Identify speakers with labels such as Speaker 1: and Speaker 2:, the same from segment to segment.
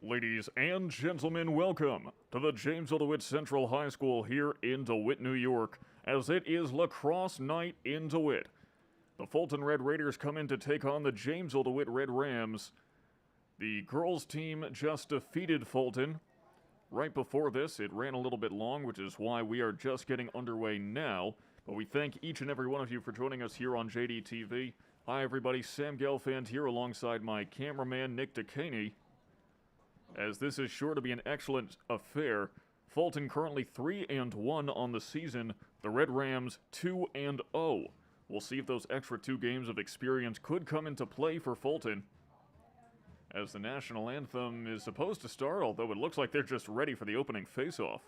Speaker 1: Ladies and gentlemen, welcome to the Jamesville-DeWitt Central High School here in DeWitt, New York, as it is lacrosse night in DeWitt. The Fulton Red Raiders come in to take on the Jamesville-DeWitt Red Rams. The girls' team just defeated Fulton. Right before this, it ran a little bit long, which is why we are just getting underway now. But we thank each and every one of you for joining us here on JDTV. Hi everybody, Sam Gelfand here alongside my cameraman Nick DeCaney. As this is sure to be an excellent affair. Fulton currently 3-1 on the season. The Red Rams 2-0. We'll see if those extra 2 games of experience could come into play for Fulton. As the national anthem is supposed to start, although it looks like they're just ready for the opening face-off.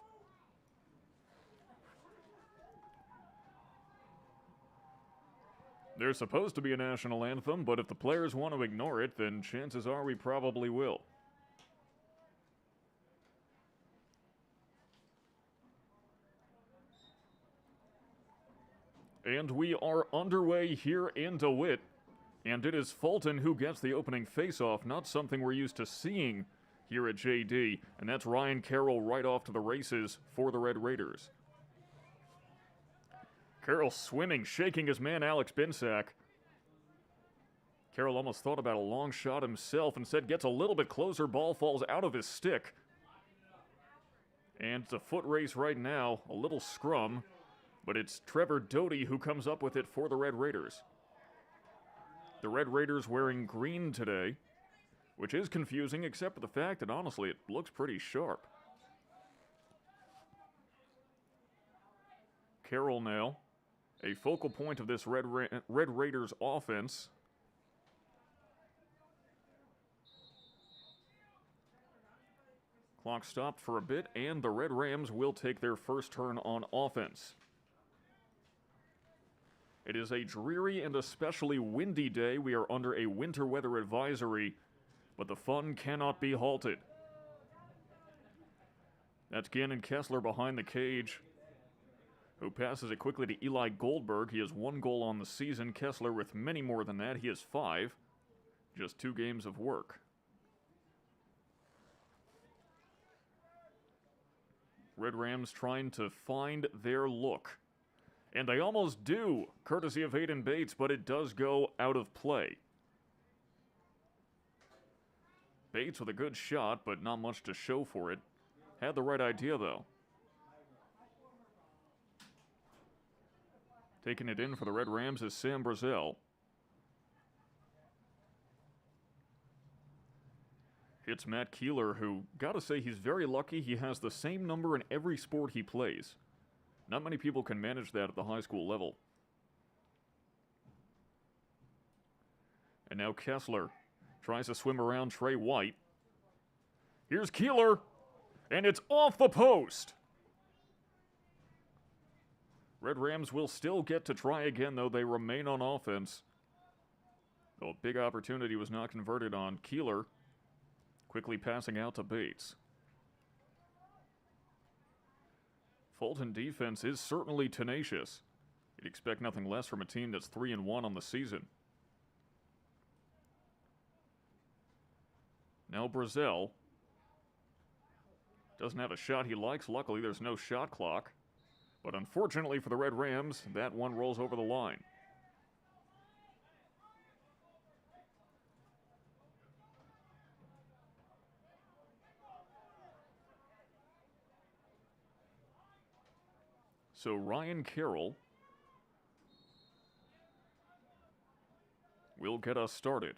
Speaker 1: There's supposed to be a national anthem, but if the players want to ignore it, then chances are we probably will. And we are underway here in DeWitt, and it is Fulton who gets the opening face-off, not something we're used to seeing here at JD, and that's Ryan Carroll right off to the races for the Red Raiders. Carroll swimming, shaking his man Alex Binsack. Carroll almost thought about a long shot himself, instead gets a little bit closer, ball falls out of his stick. And it's a foot race right now, a little scrum. But it's Trevor Doty who comes up with it for the Red Raiders. The Red Raiders wearing green today, which is confusing except for the fact that honestly it looks pretty sharp. Carroll now, a focal point of this Red Raiders offense. Clock stopped for a bit and the Red Rams will take their first turn on offense. It is a dreary and especially windy day. We are under a winter weather advisory, but the fun cannot be halted. That's Gannon Kessler behind the cage, who passes it quickly to Eli Goldberg. He has 1 goal on the season. Kessler with many more than that. He has 5. Just 2 games of work. Red Rams trying to find their look. And they almost do, courtesy of Hayden Bates, but it does go out of play. Bates with a good shot, but not much to show for it. Had the right idea, though. Taking it in for the Red Rams is Sam Brazel. Hits Matt Keeler, who, gotta say, he's very lucky. He has the same number in every sport he plays. Not many people can manage that at the high school level. And now Kessler tries to swim around Trey White. Here's Keeler, and it's off the post. Red Rams will still get to try again, though they remain on offense. Though a big opportunity was not converted on. Keeler quickly passing out to Bates. Fulton defense is certainly tenacious. You'd expect nothing less from a team that's 3-1 on the season. Now Brazel doesn't have a shot he likes. Luckily, there's no shot clock. But unfortunately for the Red Rams, that one rolls over the line. So Ryan Carroll will get us started.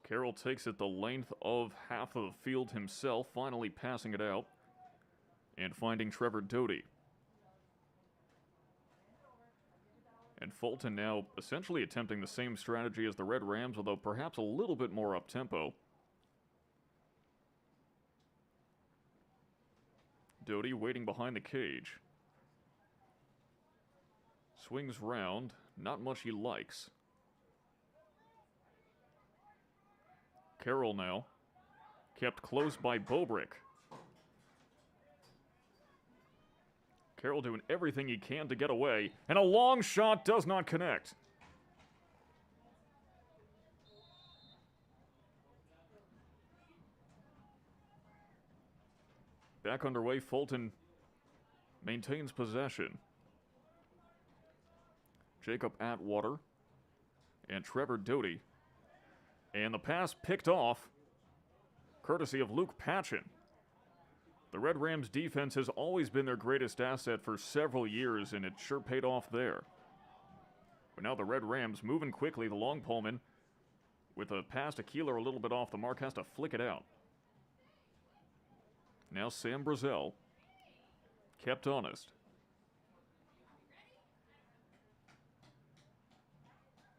Speaker 1: Carroll takes it the length of half of the field himself, finally passing it out and finding Trevor Doty. And Fulton now essentially attempting the same strategy as the Red Rams, although perhaps a little bit more up-tempo. Doty waiting behind the cage. Swings round, not much he likes. Carroll now, kept close by Bobrick. Carroll doing everything he can to get away, and a long shot does not connect. back underway. Fulton maintains possession. Jacob Atwater and Trevor Doty. And the pass picked off, courtesy of Luke Patchen. The Red Rams defense has always been their greatest asset for several years, and it sure paid off there. But now the Red Rams moving quickly. The long poleman with a pass to Keeler a little bit off the mark has to flick it out. Now Sam Brazel kept honest.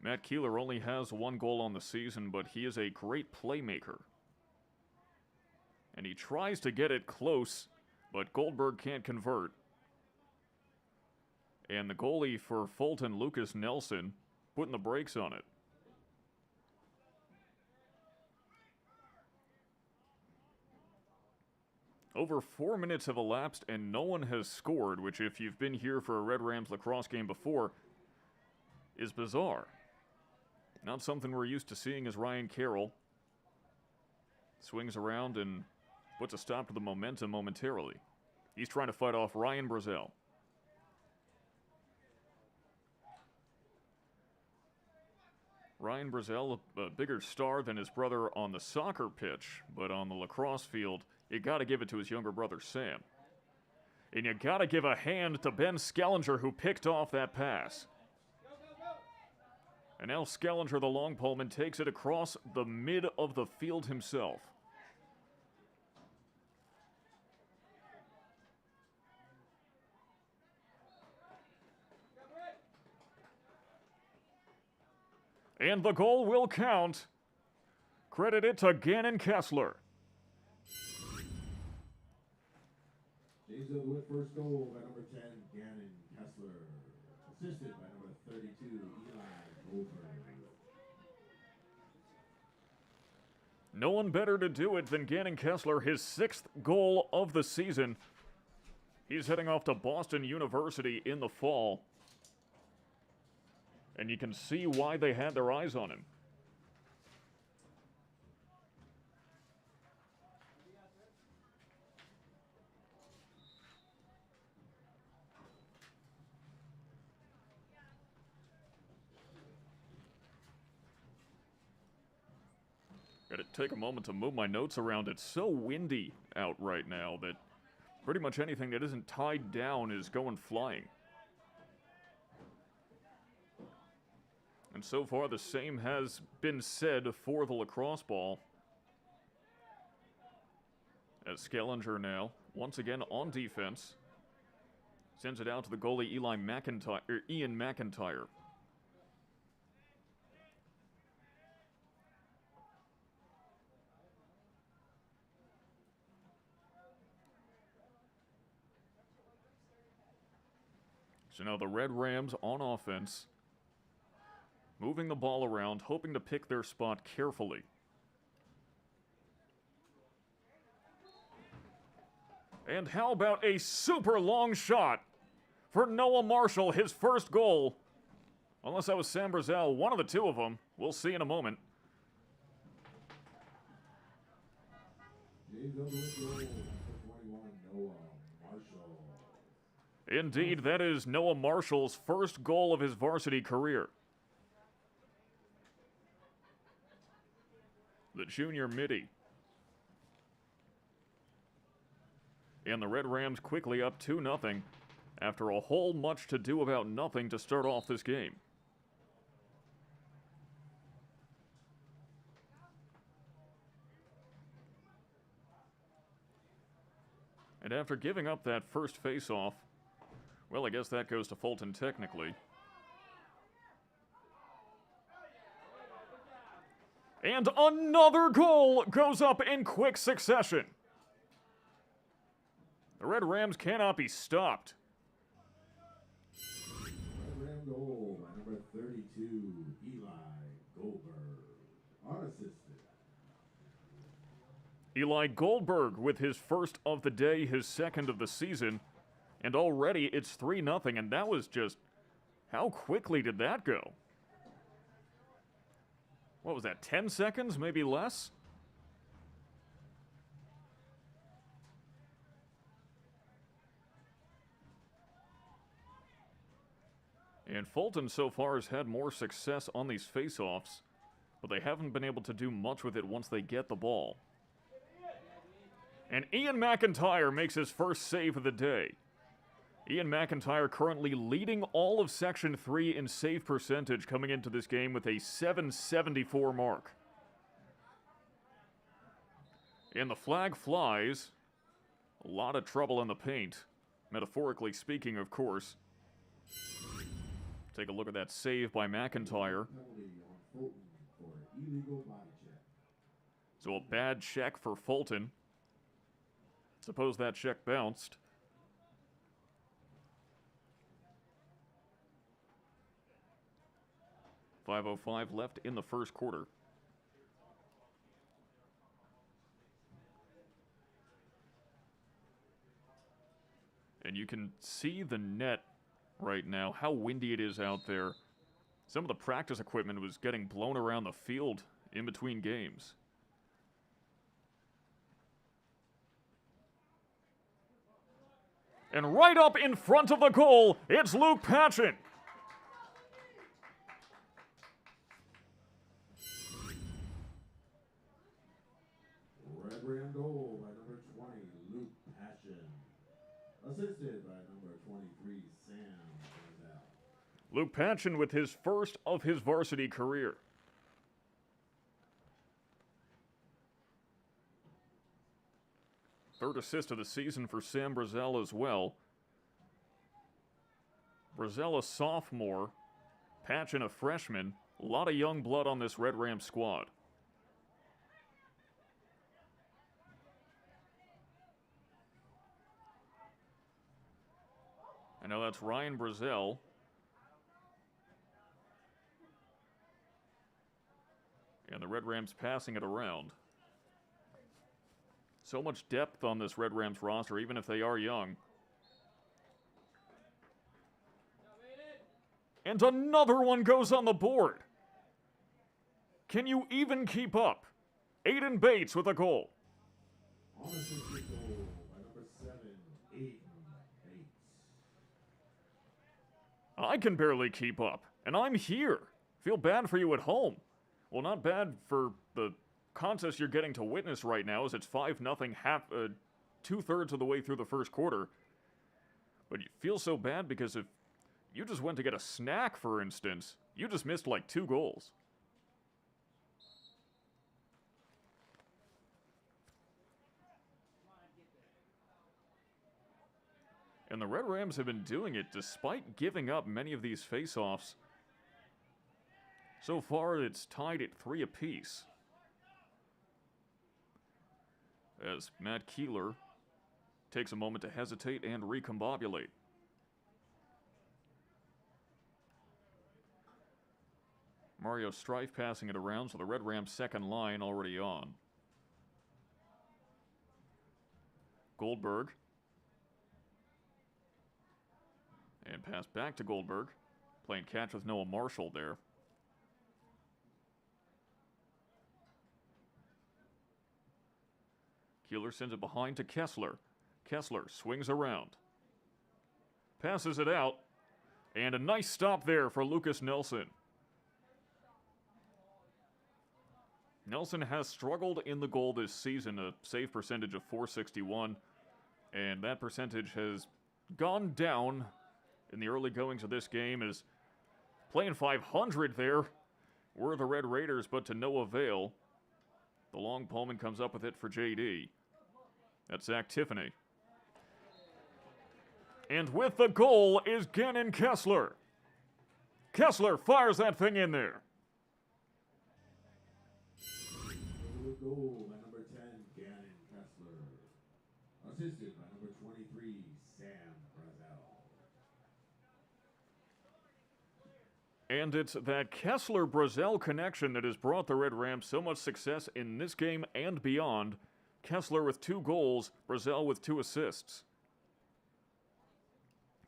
Speaker 1: Matt Keeler only has 1 goal on the season, but he is a great playmaker. And he tries to get it close, but Goldberg can't convert. And the goalie for Fulton, Lucas Nelson, putting the brakes on it. Over 4 minutes have elapsed and no one has scored, which if you've been here for a Red Rams lacrosse game before, is bizarre. Not something we're used to seeing as Ryan Carroll swings around and puts a stop to the momentum momentarily. He's trying to fight off Ryan Brazel. Ryan Brazel, a bigger star than his brother on the soccer pitch, but on the lacrosse field, you got to give it to his younger brother, Sam. And you got to give a hand to Ben Skellinger, who picked off that pass. And now Skellinger, the long poleman, takes it across the mid of the field himself. And the goal will count. Credit it to Gannon Kessler.
Speaker 2: Jamesville-DeWitt first goal by number 10, Gannon Kessler. Assisted by number 32, Eli Goldberg.
Speaker 1: No one better to do it than Gannon Kessler, his 6th goal of the season. He's heading off to Boston University in the fall. And you can see why they had their eyes on him. Gotta take a moment to move my notes around. It's so windy out right now that pretty much anything that isn't tied down is going flying. And so far, the same has been said for the lacrosse ball. As Skellinger now, once again on defense, sends it out to the goalie Ian McIntyre. So now the Red Rams on offense, moving the ball around, hoping to pick their spot carefully. And how about a super long shot for Noah Marshall, his first goal? Unless that was Sam Brazel, one of the two of them. We'll see in a moment. Indeed, that is Noah Marshall's first goal of his varsity career. The junior midi. And the Red Rams quickly up 2-0 after a whole much to do about nothing to start off this game. And after giving up that first face-off, well, I guess that goes to Fulton technically. And another goal goes up in quick succession. The Red Rams cannot be stopped.
Speaker 2: Red Ram goal by number 32, Eli Goldberg, unassisted.
Speaker 1: Eli Goldberg with his first of the day, his second of the season. And already it's 3-0, and that was just, how quickly did that go? What was that, 10 seconds, maybe less? And Fulton so far has had more success on these face-offs, but they haven't been able to do much with it once they get the ball. And Ian McIntyre makes his first save of the day. Ian McIntyre currently leading all of Section 3 in save percentage coming into this game with a 774 mark. And the flag flies. A lot of trouble in the paint. Metaphorically speaking, of course. Take a look at that save by McIntyre. So a bad check for Fulton. Suppose that check bounced. .505 left in the first quarter. And you can see the net right now, how windy it is out there. Some of the practice equipment was getting blown around the field in between games. And right up in front of the goal, it's Luke Patchen.
Speaker 2: Red Ram goal by number 20, Luke Patchen. Assisted by number 23, Sam Brazel.
Speaker 1: Luke Patchen with his first of his varsity career. Third assist of the season for Sam Brazel as well. Brazel a sophomore, Patchen a freshman. A lot of young blood on this Red Ram squad. And now that's Ryan Brazel. And the Red Rams passing it around. So much depth on this Red Rams roster, even if they are young. And another one goes on the board. Can you even keep up? Aiden Bates with a goal.
Speaker 2: On assisted goal by number 7, Aiden Bates.
Speaker 1: I can barely keep up, and I'm here. Feel bad for you at home. Well, not bad for the contest you're getting to witness right now, as it's 5-0, two-thirds of the way through the first quarter. But you feel so bad because if you just went to get a snack, for instance, you just missed like 2 goals. And the Red Rams have been doing it despite giving up many of these face-offs. So far, it's tied at 3 apiece. As Matt Keeler takes a moment to hesitate and recombobulate. Mario Strife passing it around, so the Red Rams' second line already on. Goldberg. And pass back to Goldberg. Playing catch with Noah Marshall there. Keeler sends it behind to Kessler. Kessler swings around. Passes it out. And a nice stop there for Lucas Nelson. Nelson has struggled in the goal this season, a save percentage of .461. And that percentage has gone down in the early goings of this game, as playing .500 there were the Red Raiders, but to no avail. The long Pullman comes up with it for JD. That's Zach Tiffany. And with the goal is Gannon Kessler. Kessler fires that thing in there.
Speaker 2: Goal by number 10, Gannon Kessler. Assisted by number 23, Sam Brazel.
Speaker 1: And it's that Kessler-Brazel connection that has brought the Red Rams so much success in this game and beyond. Kessler with 2 goals, Brazel with 2 assists.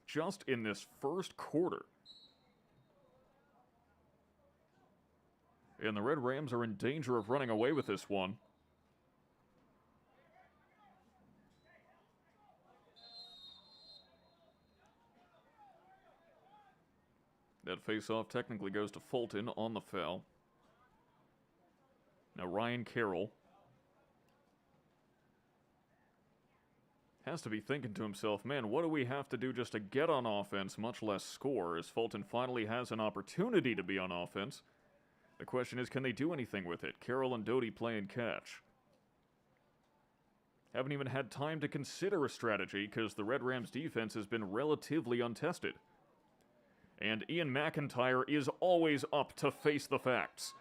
Speaker 1: Just in this first quarter. And the Red Rams are in danger of running away with this one. face-off technically goes to Fulton on the foul. Now Ryan Carroll has to be thinking to himself, man, what do we have to do just to get on offense, much less score, as Fulton finally has an opportunity to be on offense. The question is, can they do anything with it? Carroll and Doty playing catch. Haven't even had time to consider a strategy because the Red Rams defense has been relatively untested. And Ian McIntyre is always up to face the facts.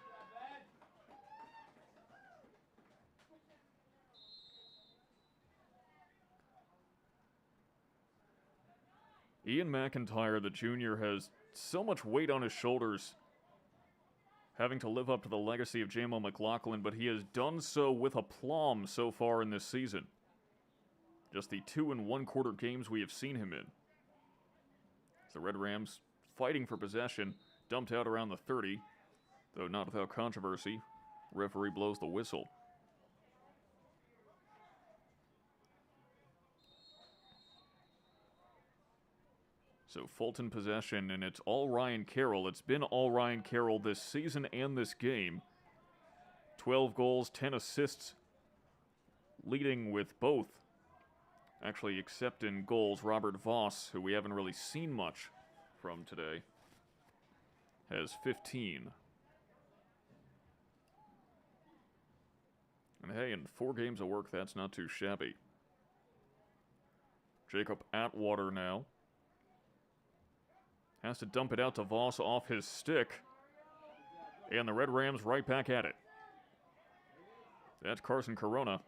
Speaker 1: Ian McIntyre, the junior, has so much weight on his shoulders, having to live up to the legacy of J-Mo McLaughlin, but he has done so with aplomb so far in this season. Just the 2 1/4 games we have seen him in. The Red Rams fighting for possession, dumped out around the 30, though not without controversy. Referee blows the whistle. So Fulton possession, and it's all Ryan Carroll. It's been all Ryan Carroll this season and this game. 12 goals, 10 assists, leading with both. Actually, except in goals, Robert Voss, who we haven't really seen much from today, has 15. And hey, in 4 games of work, that's not too shabby. Jacob Atwater now has to dump it out to Voss off his stick. And the Red Rams right back at it. That's Carson Corona.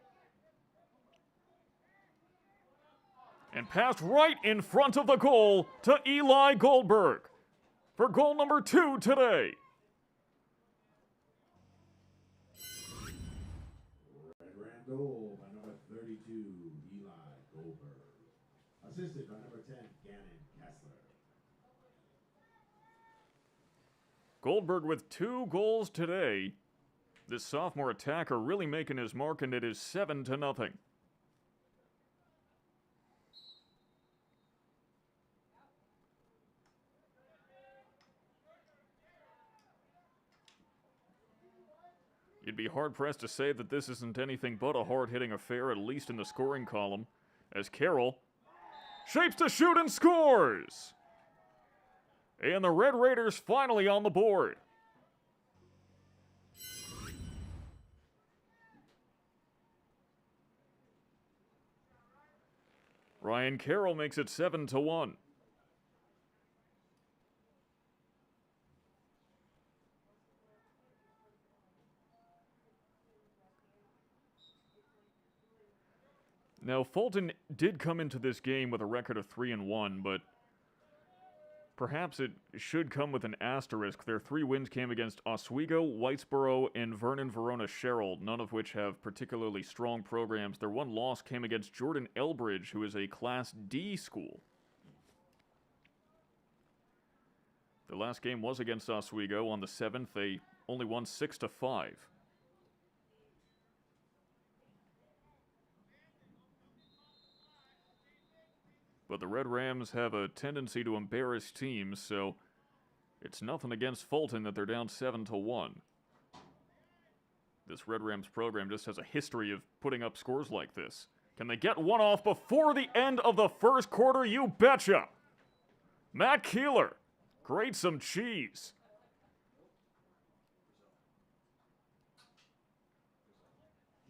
Speaker 1: And passed right in front of the goal to Eli Goldberg for goal number 2 today.
Speaker 2: Red Ram goal by number 32, Eli Goldberg. Assisted by number 10, Gannon Kessler.
Speaker 1: Goldberg with 2 goals today. This sophomore attacker really making his mark, and it is 7-0. You'd be hard-pressed to say that this isn't anything but a hard-hitting affair, at least in the scoring column, as Carroll shapes to shoot and scores! And the Red Raiders finally on the board. Ryan Carroll makes it 7-1. Now, Fulton did come into this game with a record of 3-1, but perhaps it should come with an asterisk. Their 3 wins came against Oswego, Whitesboro, and Vernon Verona Sherrill, none of which have particularly strong programs. Their 1 loss came against Jordan Elbridge, who is a Class D school. The last game was against Oswego on the 7th. They only won 6-5. But the Red Rams have a tendency to embarrass teams, so it's nothing against Fulton that they're down 7-1. This Red Rams program just has a history of putting up scores like this. Can they get one off before the end of the first quarter? You betcha! Matt Keeler, grate some cheese.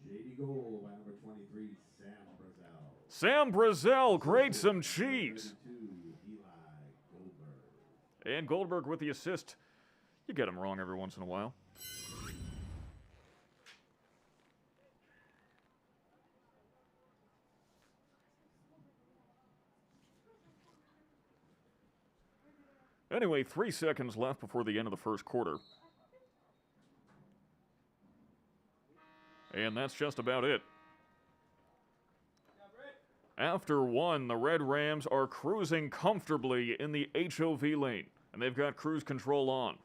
Speaker 2: JD goal by number 23, Sam Brazel.
Speaker 1: Sam Brazel, grate some cheese.
Speaker 2: 32, Eli Goldberg.
Speaker 1: And Goldberg with the assist. You get him wrong every once in a while. Anyway, 3 seconds left before the end of the first quarter. And that's just about it. After 1, the Red Rams are cruising comfortably in the HOV lane, and they've got cruise control on.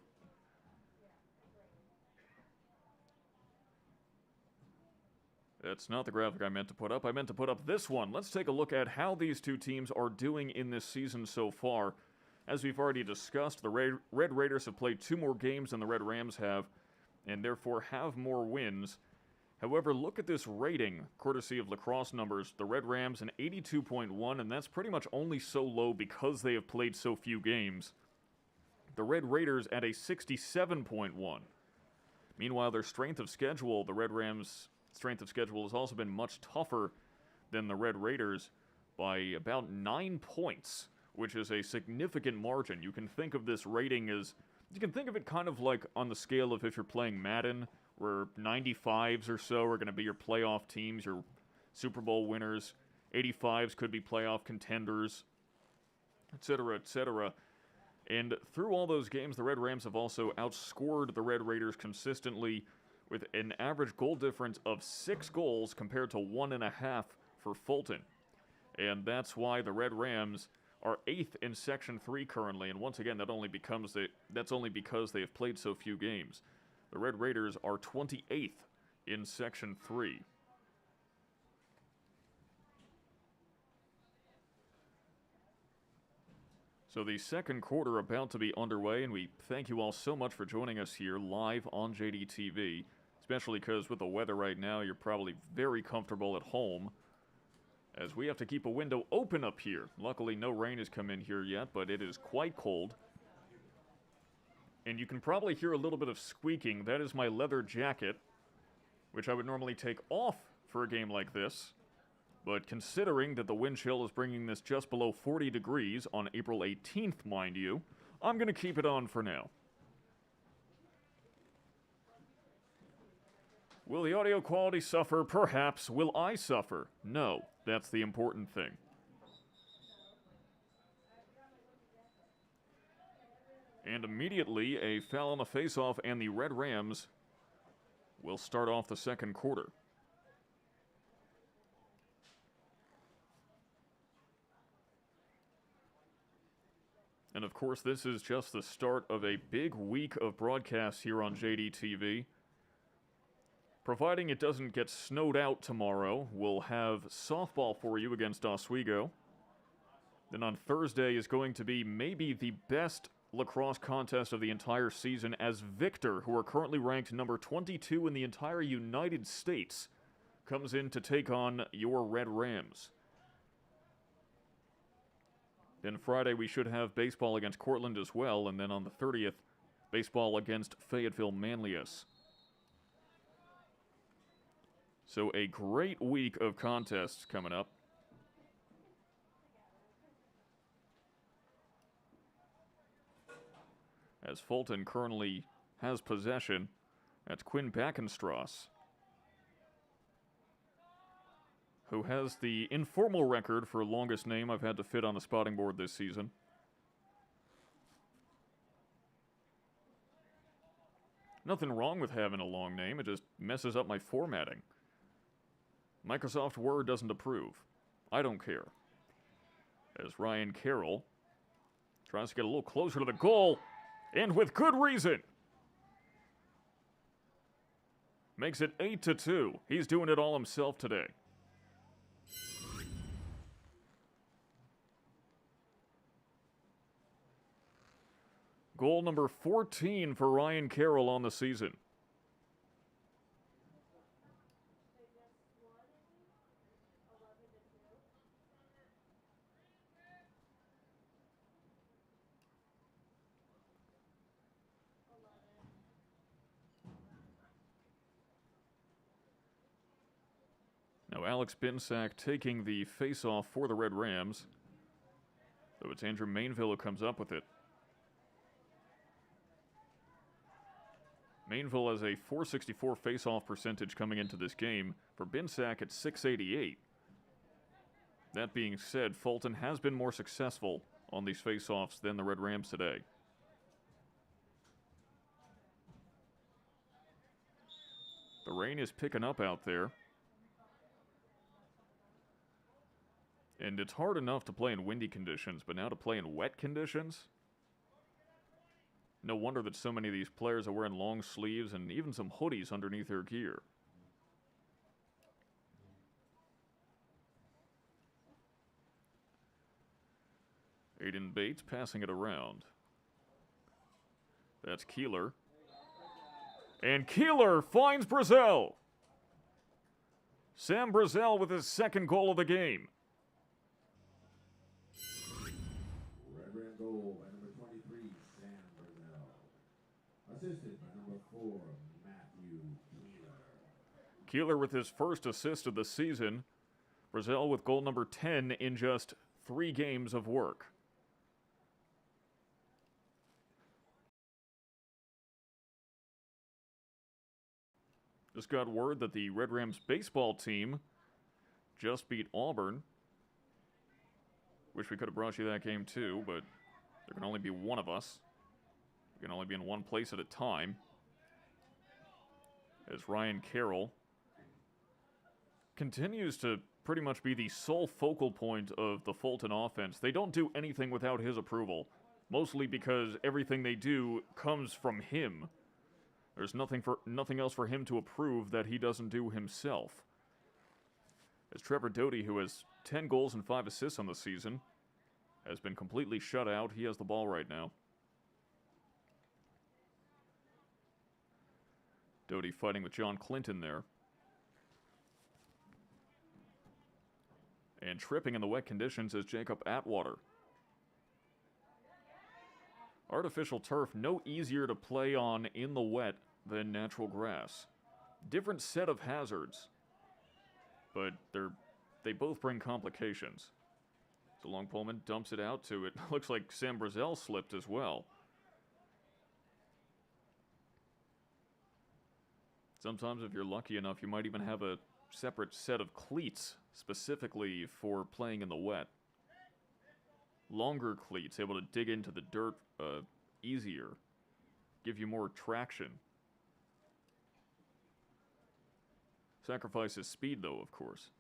Speaker 1: That's not the graphic I meant to put up. I meant to put up this one. Let's take a look at how these two teams are doing in this season so far. As we've already discussed, the Red Raiders have played 2 more games than the Red Rams have, and therefore have more wins. However, look at this rating, courtesy of Lacrosse numbers. The Red Rams an 82.1, and that's pretty much only so low because they have played so few games. The Red Raiders at a 67.1. Meanwhile, their strength of schedule, the Red Rams' strength of schedule has also been much tougher than the Red Raiders by about 9 points, which is a significant margin. You can think of this rating as, you can think of it kind of like on the scale of if you're playing Madden, where 95s or so are going to be your playoff teams, your Super Bowl winners. 85s could be playoff contenders, etc., etc. And through all those games, the Red Rams have also outscored the Red Raiders consistently with an average goal difference of 6 goals compared to 1.5 for Fulton. And that's why the Red Rams are 8th in Section 3 currently, and once again, that's only because they have played so few games. The Red Raiders are 28th in Section 3. So the second quarter about to be underway, and we thank you all so much for joining us here live on JDTV, especially because with the weather right now, you're probably very comfortable at home, as we have to keep a window open up here. Luckily, no rain has come in here yet, but it is quite cold. And you can probably hear a little bit of squeaking. That is my leather jacket, which I would normally take off for a game like this. But considering that the wind chill is bringing this just below 40 degrees on April 18th, mind you, I'm going to keep it on for now. Will the audio quality suffer? Perhaps. Will I suffer? No. That's the important thing. And immediately, a foul on the faceoff, and the Red Rams will start off the second quarter. And of course, this is just the start of a big week of broadcasts here on JDTV. Providing it doesn't get snowed out tomorrow, we'll have softball for you against Oswego. Then on Thursday is going to be maybe the best lacrosse contest of the entire season, as Victor, who are currently ranked number 22 in the entire United States, comes in to take on your Red Rams. Then Friday we should have baseball against Cortland as well, and then on the 30th, baseball against Fayetteville Manlius. So a great week of contests coming up. As Fulton currently has possession, that's Quinn Backenstrass, who has the informal record for longest name I've had to fit on the spotting board this season. Nothing wrong with having a long name, it just messes up my formatting. Microsoft Word doesn't approve. I don't care. As Ryan Carroll tries to get a little closer to the goal, and with good reason. Makes it 8-2. He's doing it all himself today. Goal number 14 for Ryan Carroll on the season. Now Alex Binsack taking the face-off for the Red Rams. So it's Andrew Mainville who comes up with it. Mainville has a .464 face-off percentage coming into this game. For Binsack at .688. That being said, Fulton has been more successful on these face-offs than the Red Rams today. The rain is picking up out there. And it's hard enough to play in windy conditions, but now to play in wet conditions? No wonder that so many of these players are wearing long sleeves and even some hoodies underneath their gear. Aiden Bates passing it around. That's Keeler. And Keeler finds Brazel. Sam Brazel with his second goal of the game.
Speaker 2: Red Ram goal by number 23, Sam Brazell. Assisted by number 4, Matthew Keeler.
Speaker 1: Keeler with his first assist of the season. Brazel with goal number 10 in just 3 games of work. Just got word that the Red Rams baseball team just beat Auburn. Wish we could have brought you that game too, but there can only be one of us. We can only be in one place at a time. As Ryan Carroll continues to pretty much be the sole focal point of the Fulton offense. They don't do anything without his approval, mostly because everything they do comes from him. There's nothing else for him to approve that he doesn't do himself. As Trevor Doty, who has 10 goals and 5 assists on the season, has been completely shut out. He has the ball right now. Doty fighting with John Clinton there. And tripping in the wet conditions is Jacob Atwater. Artificial turf, no easier to play on in the wet than natural grass. Different set of hazards, but they both bring complications. So Long Pullman dumps it out to it. Looks like Sam Brazel slipped as well. Sometimes if you're lucky enough, you might even have a separate set of cleats specifically for playing in the wet. Longer cleats, able to dig into the dirt easier, give you more traction. Sacrifices speed, though, of course.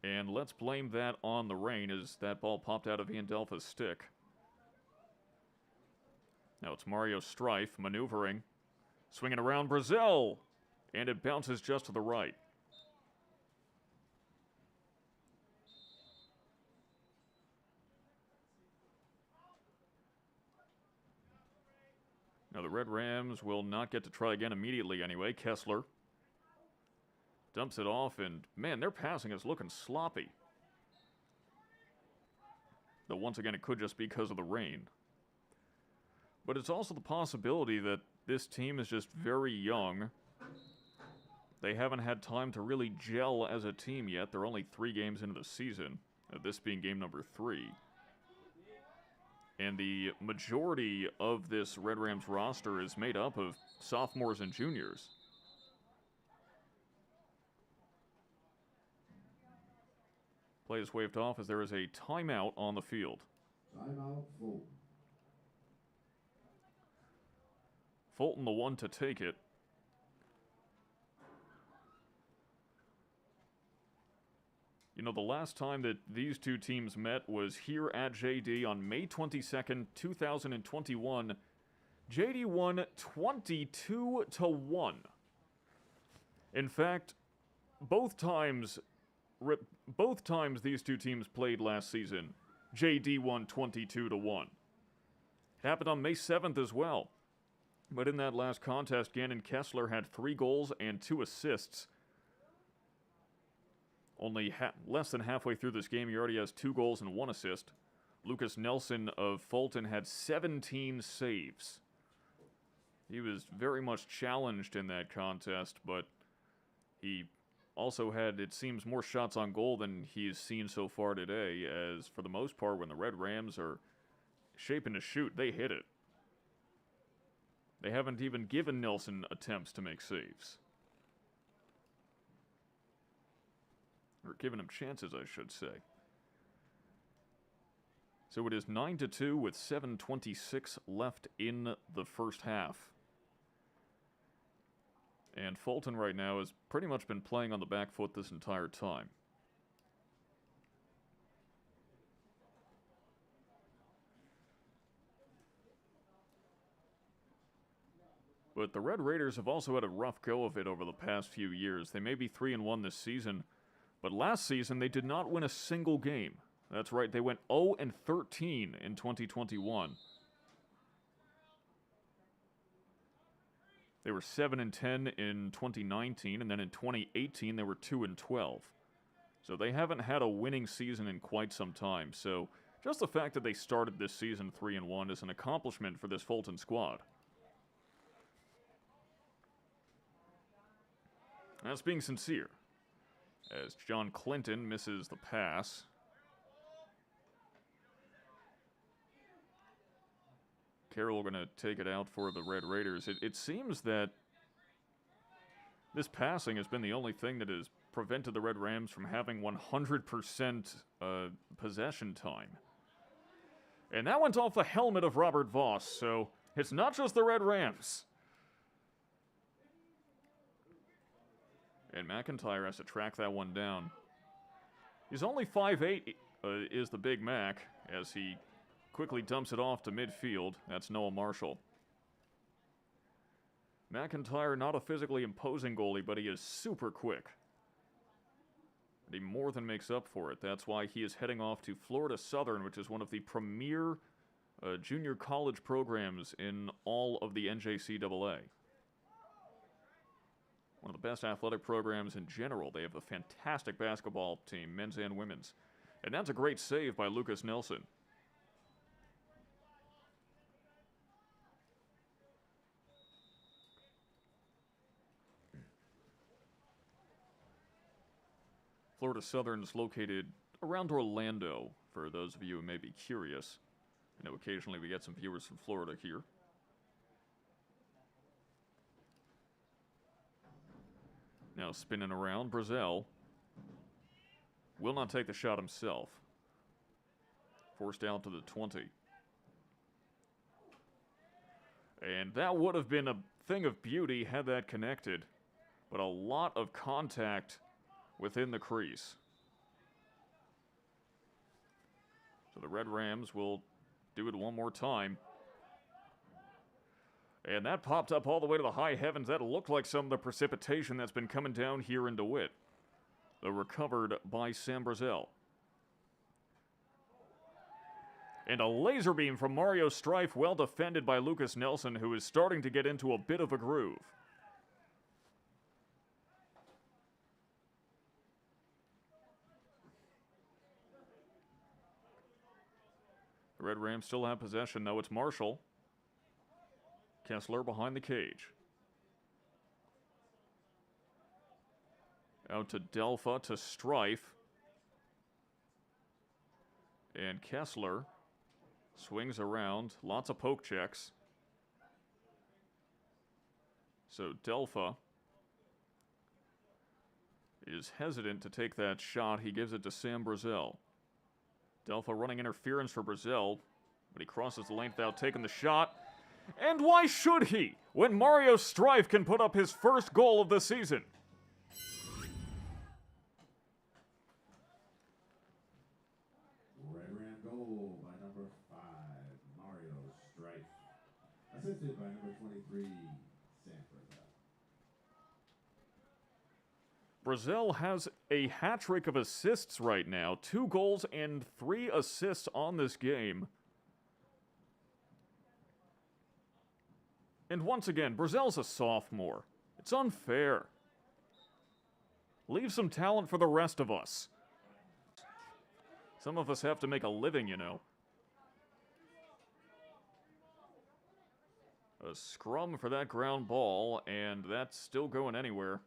Speaker 1: And let's blame that on the rain as that ball popped out of Ian Delpha's stick. Now it's Mario Strife maneuvering, swinging around Brazel, and it bounces just to the right. Now the Red Rams will not get to try again immediately anyway. Kessler dumps it off, and man, their passing is looking sloppy. Though once again, it could just be because of the rain. But it's also the possibility that this team is just very young. They haven't had time to really gel as a team yet. They're only 3 games into the season, this being game number 3. And the majority of this Red Rams roster is made up of sophomores and juniors. Play is waved off as there is a timeout on the field.
Speaker 2: Timeout, Fulton.
Speaker 1: Fulton the one to take it. You know, the last time that these two teams met was here at JD on May 22nd, 2021. JD won 22-1. In fact, both times these two teams played last season, JD won 22-1. It happened on May 7th as well. But in that last contest, Gannon Kessler had 3 goals and 2 assists. Only less than halfway through this game, he already has 2 goals and 1 assist. Lucas Nelson of Fulton had 17 saves. He was very much challenged in that contest, but he also had, it seems, more shots on goal than he's seen so far today, as for the most part, when the Red Rams are shaping to shoot, they hit it. They haven't even given Nelson attempts to make saves. Or given him chances, I should say. So it is 9-2 with 7:26 left in the first half. And Fulton right now has pretty much been playing on the back foot this entire time. But the Red Raiders have also had a rough go of it over the past few years. They may be 3-1 this season, But last season, they did not win a single game. That's right, they went 0-13 in 2021. They were 7-10 in 2019, and then in 2018 they were 2-12. So they haven't had a winning season in quite some time. So just the fact that they started this season 3-1 is an accomplishment for this Fulton squad. That's being sincere, as John Clinton misses the pass. Carroll going to take it out for the Red Raiders. It seems that this passing has been the only thing that has prevented the Red Rams from having 100% possession time. And that went off the helmet of Robert Voss, so it's not just the Red Rams. And McIntyre has to track that one down. He's only 5'8", is the Big Mac, as he quickly dumps it off to midfield. That's Noah Marshall. McIntyre, not a physically imposing goalie, but he is super quick. And he more than makes up for it. That's why he is heading off to Florida Southern, which is one of the premier junior college programs in all of the NJCAA. One of the best athletic programs in general. They have a fantastic basketball team, men's and women's. And that's a great save by Lucas Nelson. Florida Southern's located around Orlando, for those of you who may be curious. I know occasionally we get some viewers from Florida here. Now spinning around, Brazel will not take the shot himself. Forced out to the 20. And that would have been a thing of beauty had that connected. But a lot of contact within the crease. So the Red Rams will do it one more time. And that popped up all the way to the high heavens. That looked like some of the precipitation that's been coming down here in DeWitt. Though recovered by Sam Brazel. And a laser beam from Mario Strife, well defended by Lucas Nelson, who is starting to get into a bit of a groove. The Red Rams still have possession, though. It's Marshall. Kessler behind the cage. Out to Gelfand, to Strife. And Kessler swings around. Lots of poke checks. So Gelfand is hesitant to take that shot. He gives it to Sam Brazel. Gelfand running interference for Brazel, but he crosses the lane without taking the shot. And why should he, when Mario Strife can put up his first goal of the season?
Speaker 2: Red Ram goal by number 5, Mario Strife. Assisted by number 23, Sam Brazel.
Speaker 1: Brazel has a hat trick of assists right now. 2 goals and 3 assists on this game. And once again, Brazel's a sophomore. It's unfair. Leave some talent for the rest of us. Some of us have to make a living, you know. A scrum for that ground ball, and that's still going anywhere.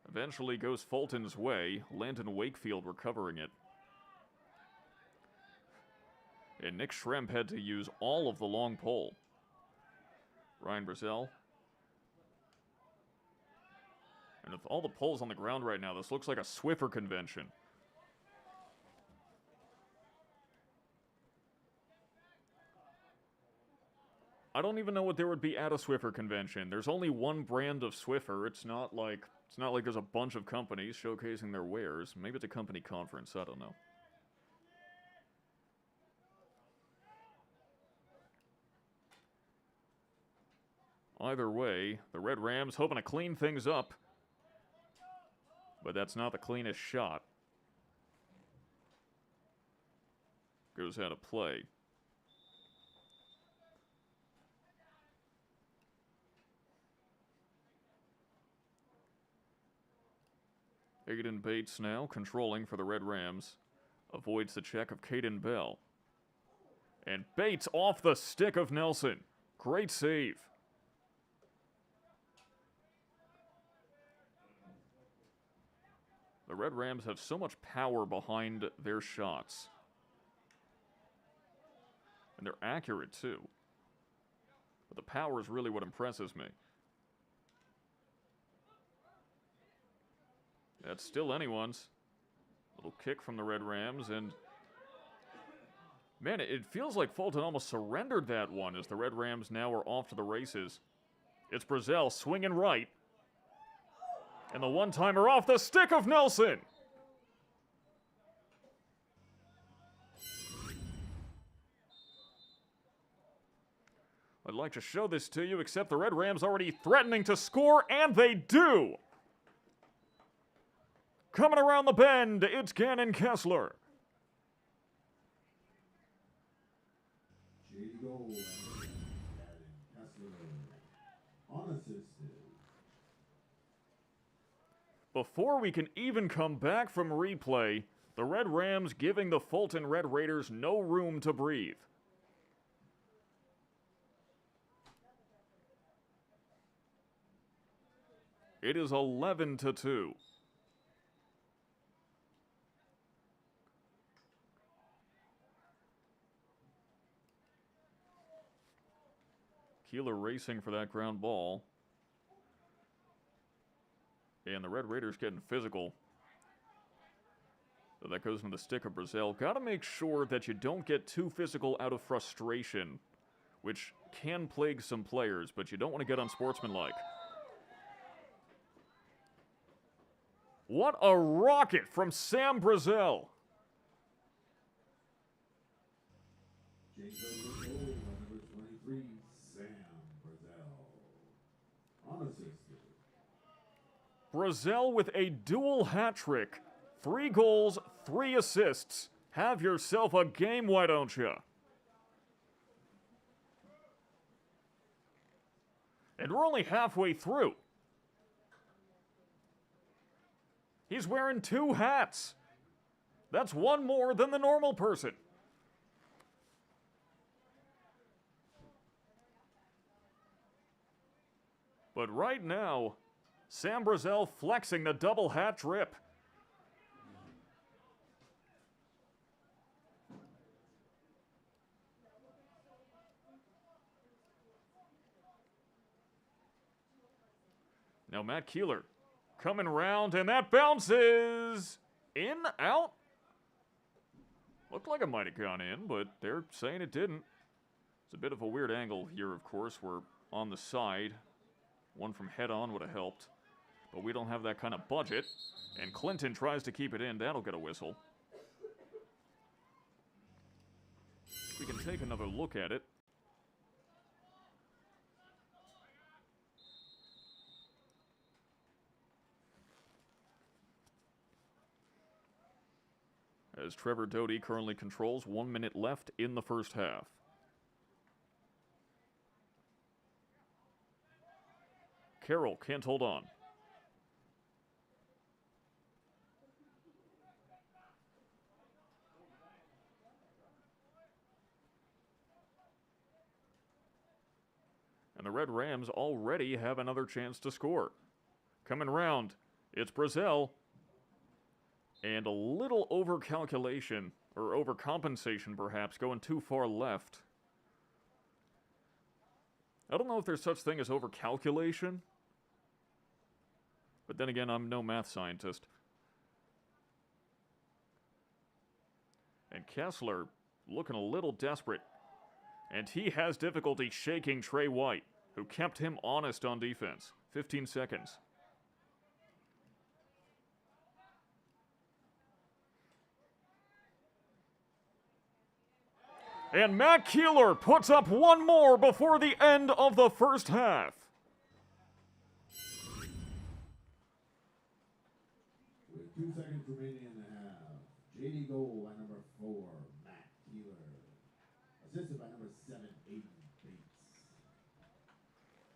Speaker 1: Eventually goes Fulton's way. Landon Wakefield recovering it. And Nick Schremp had to use all of the long pole. Ryan Brazel. And with all the poles on the ground right now, this looks like a Swiffer convention. I don't even know what there would be at a Swiffer convention. There's only one brand of Swiffer. It's not like there's a bunch of companies showcasing their wares. Maybe it's a company conference, I don't know. Either way, the Red Rams hoping to clean things up. but that's not the cleanest shot. Goes out of play. Aiden Bates now controlling for the Red Rams. Avoids the check of Caden Bell. And Bates off the stick of Nelson. Great save. The Red Rams have so much power behind their shots. And they're accurate, too. But the power is really what impresses me. That's still anyone's. Little kick from the Red Rams, and... man, it feels like Fulton almost surrendered that one as the Red Rams now are off to the races. It's Brazel swinging right. And the one-timer off the stick of Nelson! I'd like to show this to you, except the Red Rams already threatening to score, and they do! Coming around the bend, it's Gannon Kessler.
Speaker 2: JD goal, Kessler, unassisted.
Speaker 1: Before we can even come back from replay, the Red Rams giving the Fulton Red Raiders no room to breathe. It is 11-2. Keeler racing for that ground ball. And the Red Raiders getting physical. So that goes into the stick of Brazel. Got to make sure that you don't get too physical out of frustration, which can plague some players, but you don't want to get unsportsmanlike. What a rocket from Sam Brazel.
Speaker 2: Jamesville-DeWitt goal, number 23, Sam Brazel, unassisted.
Speaker 1: Brazel with a dual hat trick. 3 goals, 3 assists. Have yourself a game, why don't you? And we're only halfway through. He's wearing 2 hats. That's 1 more than the normal person. But right now, Sam Brazel flexing the double hat drip. Now Matt Keeler coming around, and that bounces in, out. Looked like it might have gone in, but they're saying it didn't. It's a bit of a weird angle here, of course. We're on the side. One from head on would have helped. But we don't have that kind of budget. And Clinton tries to keep it in. That'll get a whistle. We can take another look at it. As Trevor Doty currently controls, 1 minute left in the first half. Carroll can't hold on. And the Red Rams already have another chance to score. Coming round, it's Brazel. And a little overcalculation, or overcompensation perhaps, going too far left. I don't know if there's such thing as overcalculation. But then again, I'm no math scientist. And Kessler looking a little desperate. And he has difficulty shaking Trey White, who kept him honest on defense. 15 seconds. And Matt Keeler puts up 1 more before the end of the first half.
Speaker 2: 2 seconds remaining in the half. JD goal by number 4, Matt Keeler. Assisted by number 7, Aiden Bates.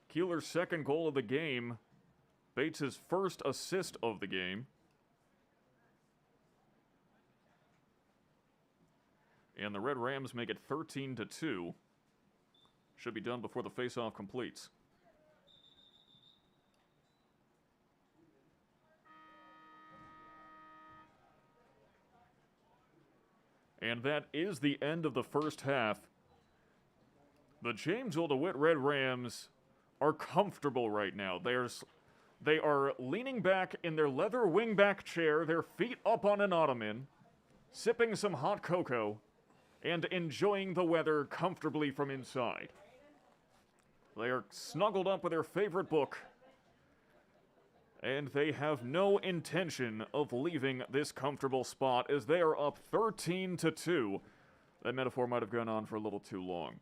Speaker 1: Keeler's second goal of the game. Bates' first assist of the game. And the Red Rams make it 13-2. Should be done before the faceoff completes. And that is the end of the first half. The Jamesville-DeWitt Red Rams are comfortable right now. They are leaning back in their leather wingback chair, their feet up on an ottoman, sipping some hot cocoa, and enjoying the weather comfortably from inside. They are snuggled up with their favorite book, and they have no intention of leaving this comfortable spot as they are up 13-2. That metaphor might have gone on for a little too long.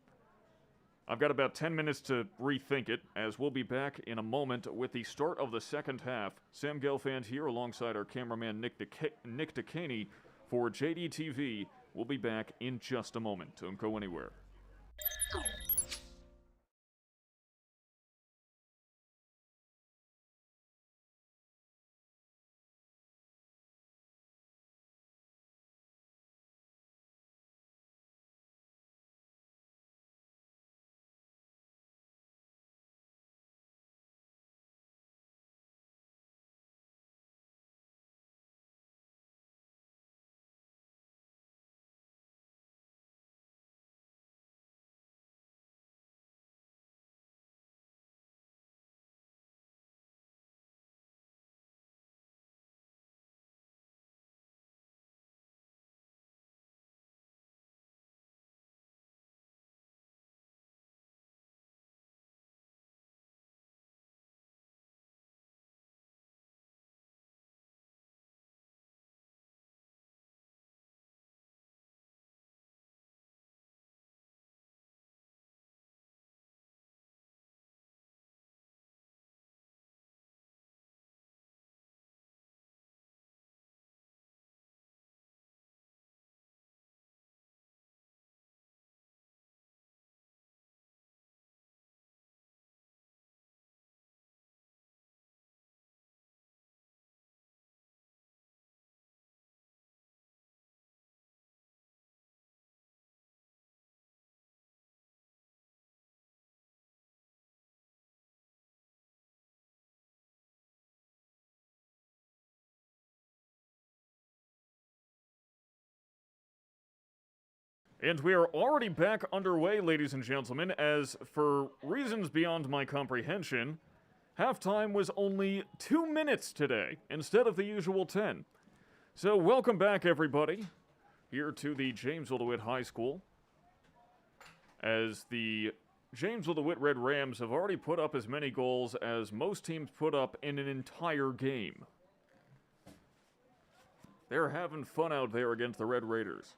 Speaker 1: I've got about 10 minutes to rethink it, as we'll be back in a moment with the start of the second half. Sam Gelfand here alongside our cameraman Nick DeCaney for JDTV. We'll be back in just a moment. Don't go anywhere. And we are already back underway, ladies and gentlemen, as for reasons beyond my comprehension, halftime was only 2 minutes today, instead of the usual 10. So welcome back, everybody, here to the Jamesville-DeWitt High School, as the Jamesville-DeWitt Red Rams have already put up as many goals as most teams put up in an entire game. They're having fun out there against the Red Raiders.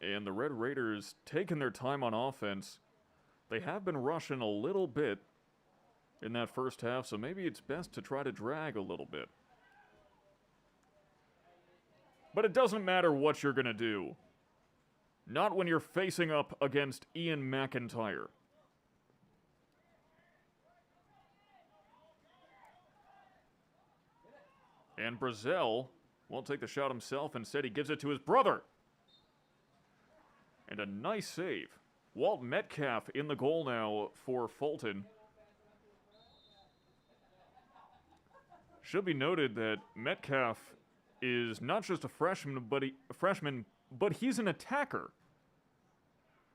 Speaker 1: And the Red Raiders taking their time on offense. They have been rushing a little bit in that first half, so maybe it's best to try to drag a little bit. But it doesn't matter what you're going to do. Not when you're facing up against Ian McIntyre. And Brazel won't take the shot himself. Instead, he gives it to his brother. And a nice save. Walt Metcalf in the goal now for Fulton. Should be noted that Metcalf is not just a freshman, but he's an attacker.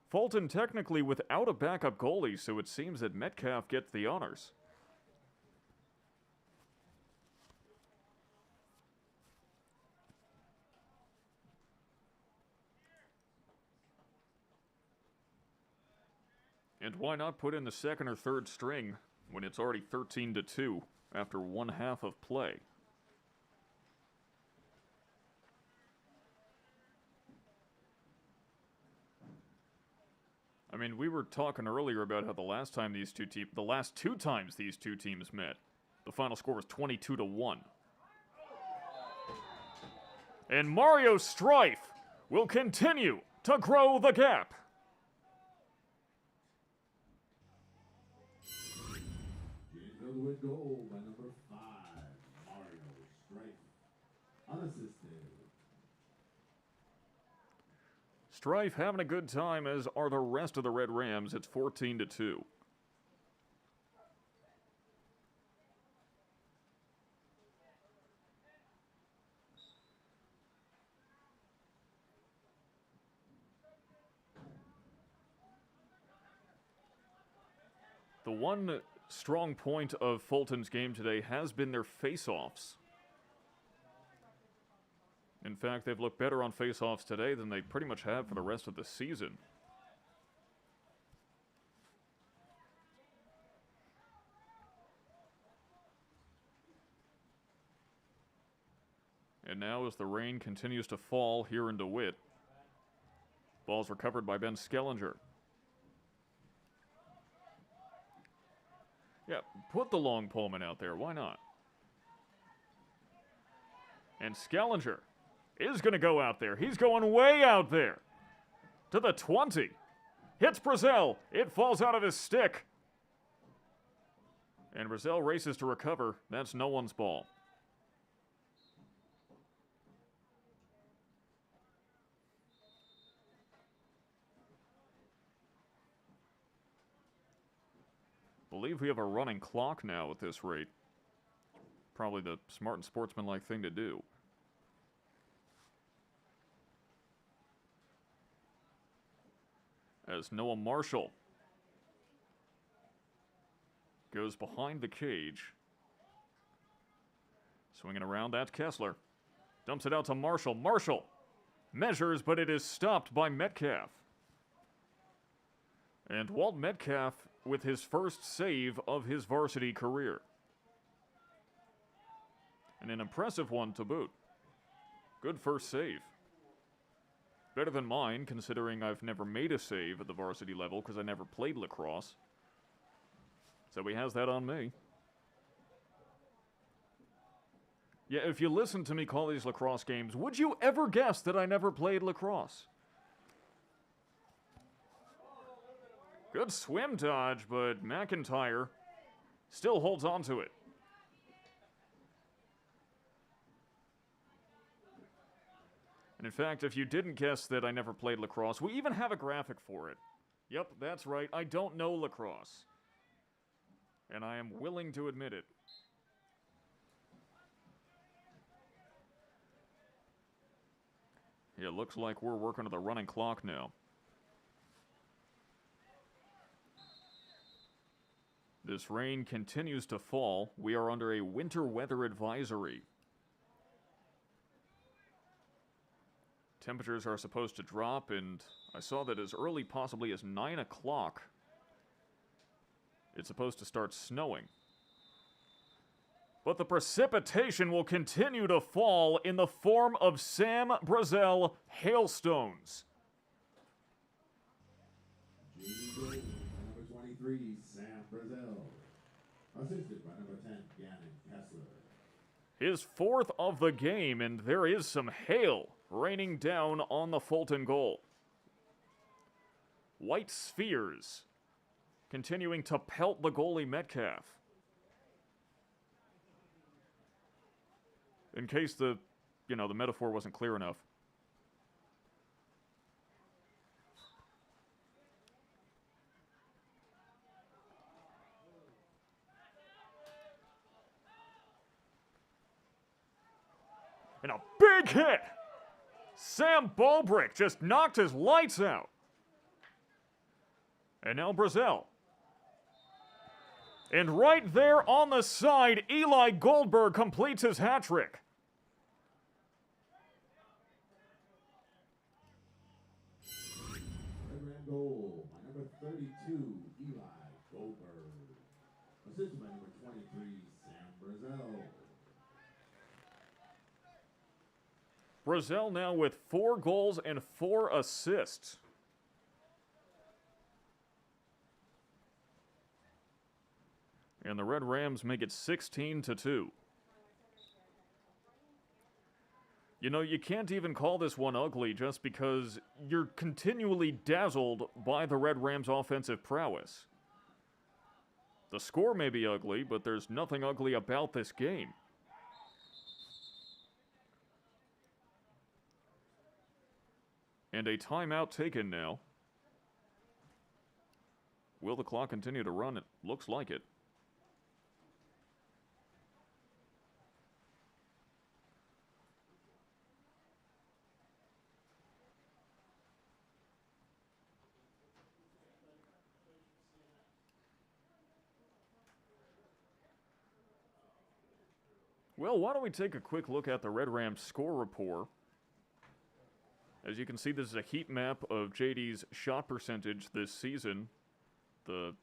Speaker 1: Fulton technically without a backup goalie, so it seems that Metcalf gets the honors. And why not put in the second or third string when it's already 13-2 after one half of play? I mean, we were talking earlier about how the last two times these two teams met, the final score was 22-1. And Mario Strife will continue to grow the gap.
Speaker 2: Jamesville-DeWitt goal by number 5, Mario Strife, unassisted.
Speaker 1: Strife having a good time, as are the rest of the Red Rams. It's 14-2. The one strong point of Fulton's game today has been their face-offs. In fact, they've looked better on face-offs today than they pretty much have for the rest of the season. And now, as the rain continues to fall here in DeWitt, ball's recovered by Ben Skellinger. Yeah, put the long poleman out there. Why not? And Skellinger is going to go out there. He's going way out there. To the 20. Hits Brazel. It falls out of his stick. And Brazel races to recover. That's no one's ball. Believe we have a running clock now at this rate. Probably the smart and sportsmanlike thing to do. As Noah Marshall goes behind the cage. Swinging around, that's Kessler. Dumps it out to Marshall. Marshall measures, but it is stopped by Metcalf. And Walt Metcalf with his first save of his varsity career. And an impressive one to boot. Good first save. Better than mine, considering I've never made a save at the varsity level because I never played lacrosse. So he has that on me. Yeah, if you listen to me call these lacrosse games, would you ever guess that I never played lacrosse? Good swim dodge, but McIntyre still holds on to it. And in fact, if you didn't guess that I never played lacrosse, we even have a graphic for it. Yep, that's right, I don't know lacrosse. And I am willing to admit it. Yeah, looks like we're working to the running clock now. This rain continues to fall. We are under a winter weather advisory. Temperatures are supposed to drop, and I saw that as early possibly as 9 o'clock, it's supposed to start snowing. But the precipitation will continue to fall in the form of Sam Brazel hailstones.
Speaker 2: Jamesville, number 23, Sam Brazel. Assisted by number 10, Gannon Kessler.
Speaker 1: His fourth of the game, and there is some hail raining down on the Fulton goal. White spheres continuing to pelt the goalie Metcalf. In case the metaphor wasn't clear enough. And a big hit! Sam Bobrick just knocked his lights out. And now Brazel. And right there on the side, Eli Goldberg completes his hat trick.
Speaker 2: Red Ram goal by number 32, Eli Goldberg. Assisted by number 23, Sam Brazel.
Speaker 1: Brazel now with 4 goals and 4 assists. And the Red Rams make it 16-2. You know, you can't even call this one ugly just because you're continually dazzled by the Red Rams' offensive prowess. The score may be ugly, but there's nothing ugly about this game. And a timeout taken now. Will the clock continue to run? It looks like it. Well, why don't we take a quick look at the Red Rams score report. As you can see, this is a heat map of JD's shot percentage this season. The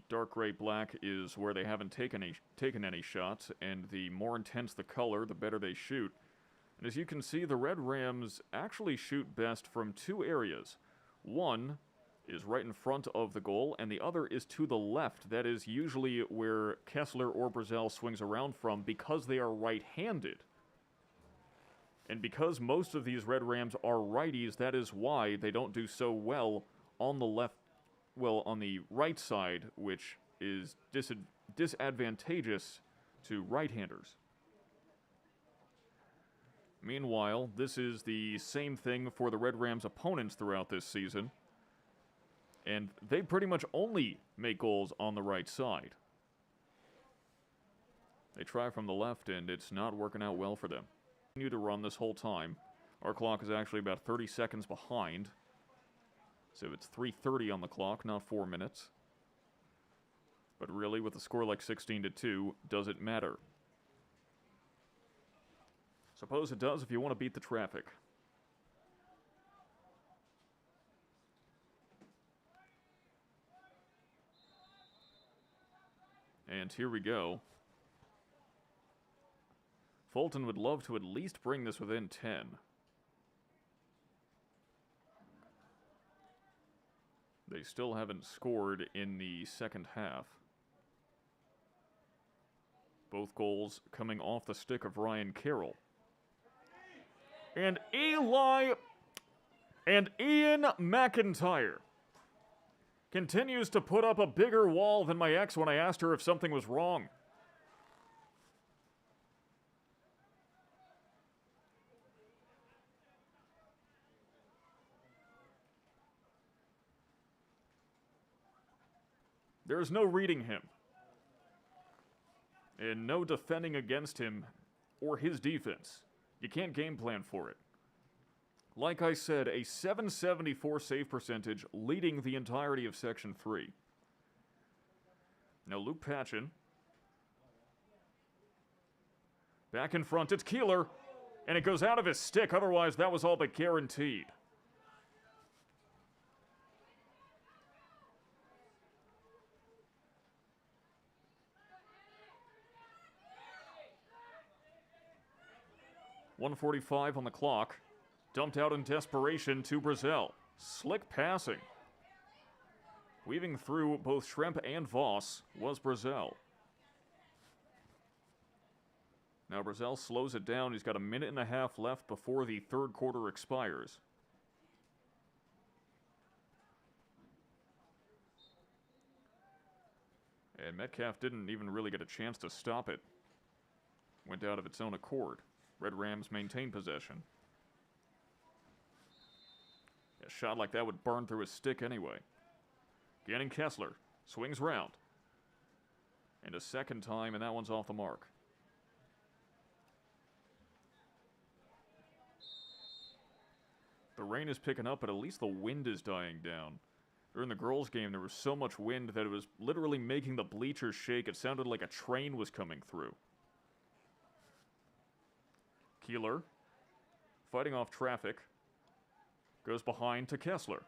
Speaker 1: dark gray black is where they haven't taken any shots, and the more intense the color, the better they shoot. And as you can see, the Red Rams actually shoot best from two areas. One is right in front of the goal, and the other is to the left. That is usually where Kessler or Brazel swings around from because they are right-handed. And because most of these Red Rams are righties, that is why they don't do so well on the right side, which is disadvantageous to right-handers. Meanwhile, this is the same thing for the Red Rams' opponents throughout this season. And they pretty much only make goals on the right side. They try from the left, and it's not working out well for them. Continue to run this whole time. Our clock is actually about 30 seconds behind. So it's 3:30 on the clock, not 4 minutes. But really, with a score like 16-2, does it matter? Suppose it does if you want to beat the traffic. And here we go. Fulton would love to at least bring this within 10. They still haven't scored in the second half. Both goals coming off the stick of Ryan Carroll. And Ian McIntyre continues to put up a bigger wall than my ex when I asked her if something was wrong. There is no reading him. And no defending against him or his defense. You can't game plan for it. Like I said, a .774 save percentage leading the entirety of Section 3. Now Luke Patchen. Back in front, it's Keeler. And it goes out of his stick, otherwise that was all but guaranteed. .145 on the clock. Dumped out in desperation to Brazel. Slick passing. Weaving through both Schremp and Voss was Brazel. Now Brazel slows it down. He's got a minute and a half left before the third quarter expires. And Metcalf didn't even really get a chance to stop it. Went out of its own accord. Red Rams maintain possession. A shot like that would burn through his stick anyway. Gannon Kessler swings round. And a second time, and that one's off the mark. The rain is picking up, but at least the wind is dying down. During the girls' game, there was so much wind that it was literally making the bleachers shake. It sounded like a train was coming through. Keeler, fighting off traffic, goes behind to Kessler.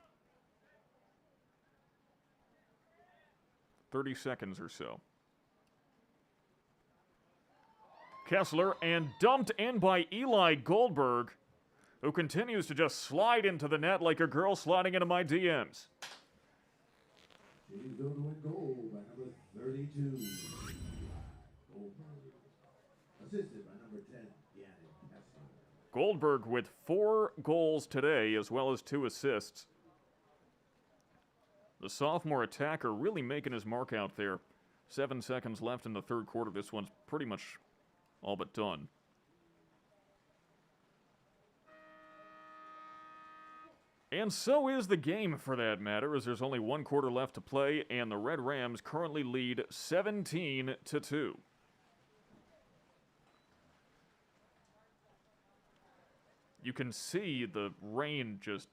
Speaker 1: 30 seconds or so. Kessler, and dumped in by Eli Goldberg, who continues to just slide into the net like a girl sliding into my DMs.
Speaker 2: Jamesville-DeWitt goal by number 32,
Speaker 1: Goldberg with 4 goals today, as well as 2 assists. The sophomore attacker really making his mark out there. 7 seconds left in the third quarter. This one's pretty much all but done. And so is the game, for that matter, as there's only 1 quarter left to play, and the Red Rams currently lead 17-2. You can see the rain just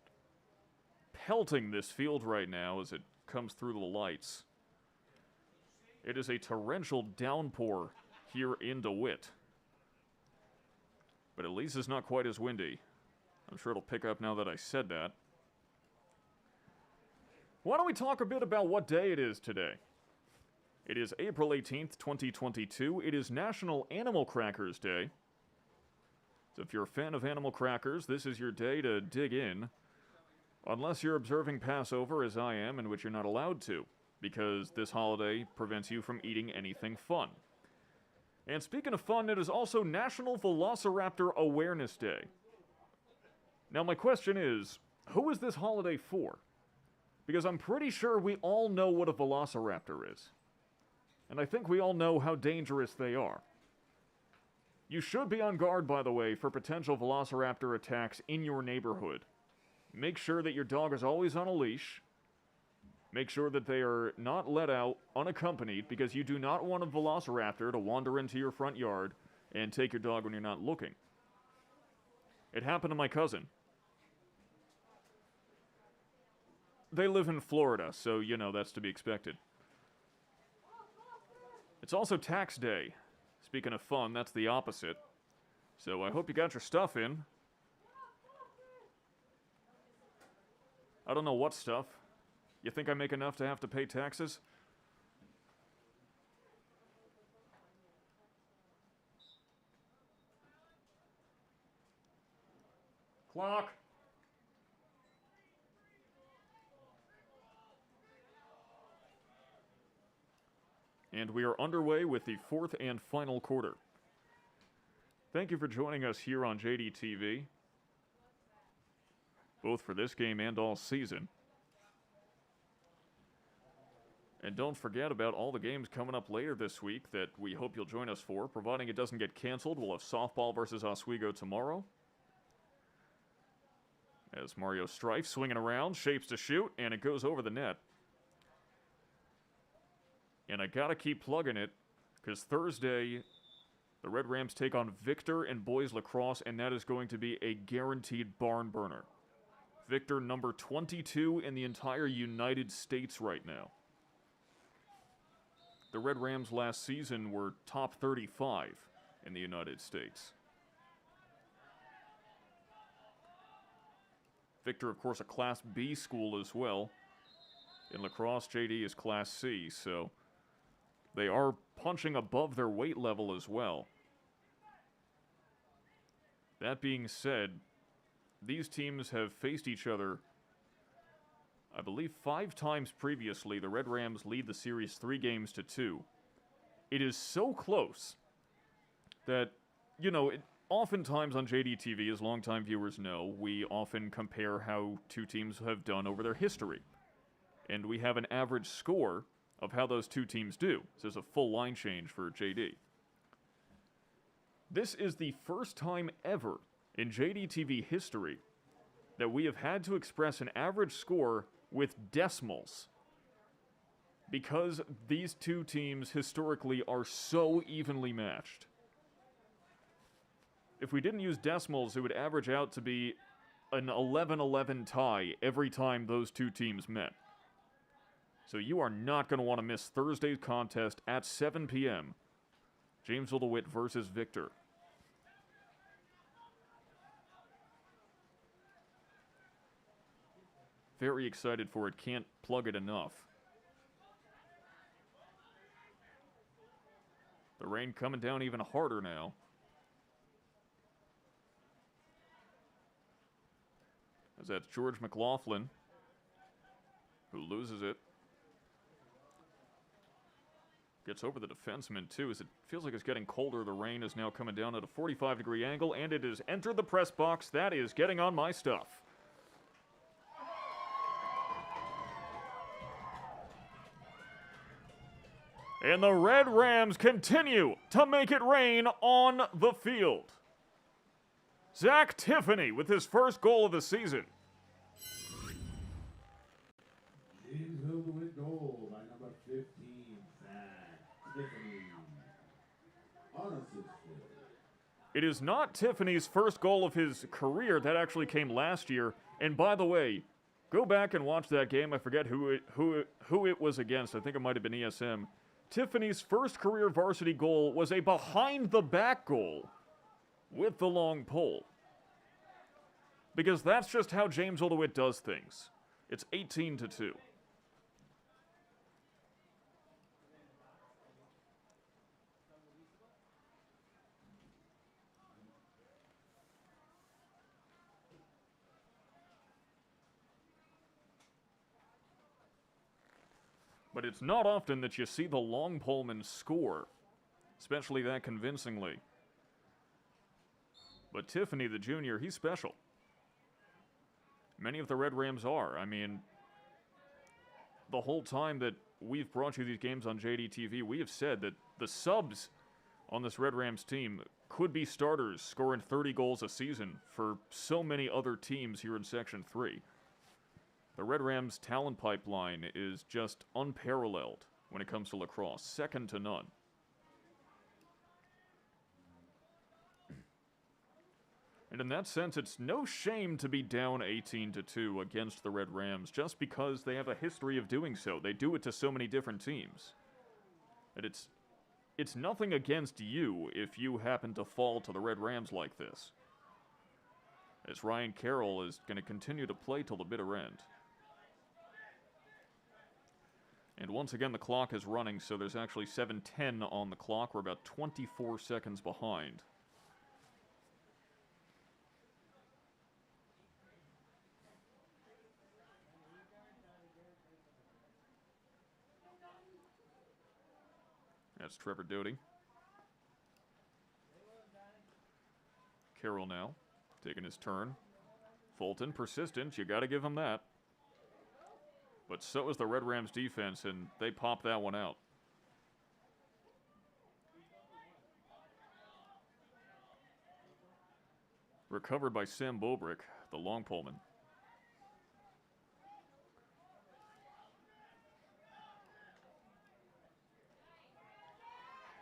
Speaker 1: pelting this field right now as it comes through the lights. It is a torrential downpour here in DeWitt. But at least it's not quite as windy. I'm sure it'll pick up now that I said that. Why don't we talk a bit about what day it is today? It is April 18th, 2022. It is National Animal Crackers Day. So if you're a fan of animal crackers, this is your day to dig in. Unless you're observing Passover, as I am, in which you're not allowed to, because this holiday prevents you from eating anything fun. And speaking of fun, it is also National Velociraptor Awareness Day. Now my question is, who is this holiday for? Because I'm pretty sure we all know what a velociraptor is. And I think we all know how dangerous they are. You should be on guard, by the way, for potential velociraptor attacks in your neighborhood. Make sure that your dog is always on a leash. Make sure that they are not let out unaccompanied, because you do not want a velociraptor to wander into your front yard and take your dog when you're not looking. It happened to my cousin. They live in Florida, so, you know, that's to be expected. It's also tax day. Speaking of fun, that's the opposite. So I hope you got your stuff in. I don't know what stuff. You think I make enough to have to pay taxes? Clock. And we are underway with the 4th and final quarter. Thank you for joining us here on JDTV, both for this game and all season. And don't forget about all the games coming up later this week that we hope you'll join us for. Providing it doesn't get canceled, we'll have softball versus Oswego tomorrow. As Mario Strife swinging around, shapes to shoot, and it goes over the net. And I gotta keep plugging it, because Thursday, the Red Rams take on Victor and boys lacrosse, and that is going to be a guaranteed barn burner. Victor, number 22 in the entire United States right now. The Red Rams last season were top 35 in the United States. Victor, of course, a Class B school as well. In lacrosse, JD is Class C, so they are punching above their weight level as well. That being said, these teams have faced each other, I believe, 5 times previously. The Red Rams lead the series 3-2. It is so close that, you know, oftentimes on JDTV, as longtime viewers know, we often compare how 2 teams have done over their history. And we have an average score of how those 2 teams do. So there's a full line change for JD. This is the first time ever in JDTV history that we have had to express an average score with decimals, because these 2 teams historically are so evenly matched. If we didn't use decimals, it would average out to be an 11-11 tie every time those 2 teams met. So you are not going to want to miss Thursday's contest at 7 p.m. Jamesville-DeWitt versus Victor. Very excited for it. Can't plug it enough. The rain coming down even harder now. As that's George McLaughlin, who loses it. Gets over the defenseman, too, as it feels like it's getting colder. The rain is now coming down at a 45-degree angle, and it has entered the press box. That is getting on my stuff. And the Red Rams continue to make it rain on the field. Zach Tiffany with his first goal of the season.
Speaker 2: Jamesville-DeWitt goal by number 15, Zach Tiffany. Unassisted.
Speaker 1: It is not Tiffany's first goal of his career. That actually came last year. And by the way, go back and watch that game. I forget who it was against. I think it might have been ESM. Tiffany's first career varsity goal was a behind-the-back goal with the long pole. Because that's just how Jamesville-DeWitt does things. It's 18-2. But it's not often that you see the long poleman score, especially that convincingly. But Tiffany, the junior, he's special. Many of the Red Rams are. I mean, the whole time that we've brought you these games on JDTV, we have said that the subs on this Red Rams team could be starters scoring 30 goals a season for so many other teams here in Section 3. The Red Rams' talent pipeline is just unparalleled when it comes to lacrosse, second to none. And in that sense, it's no shame to be down 18-2 against the Red Rams just because they have a history of doing so. They do it to so many different teams. And it's nothing against you if you happen to fall to the Red Rams like this. As Ryan Carroll is going to continue to play till the bitter end. And once again, the clock is running, so there's actually 7:10 on the clock. We're about 24 seconds behind. That's Trevor Doty. Carroll now, taking his turn. Fulton, persistent, you gotta give him that. But so is the Red Rams defense, and they pop that one out. Recovered by Sam Bobrick, the long poleman.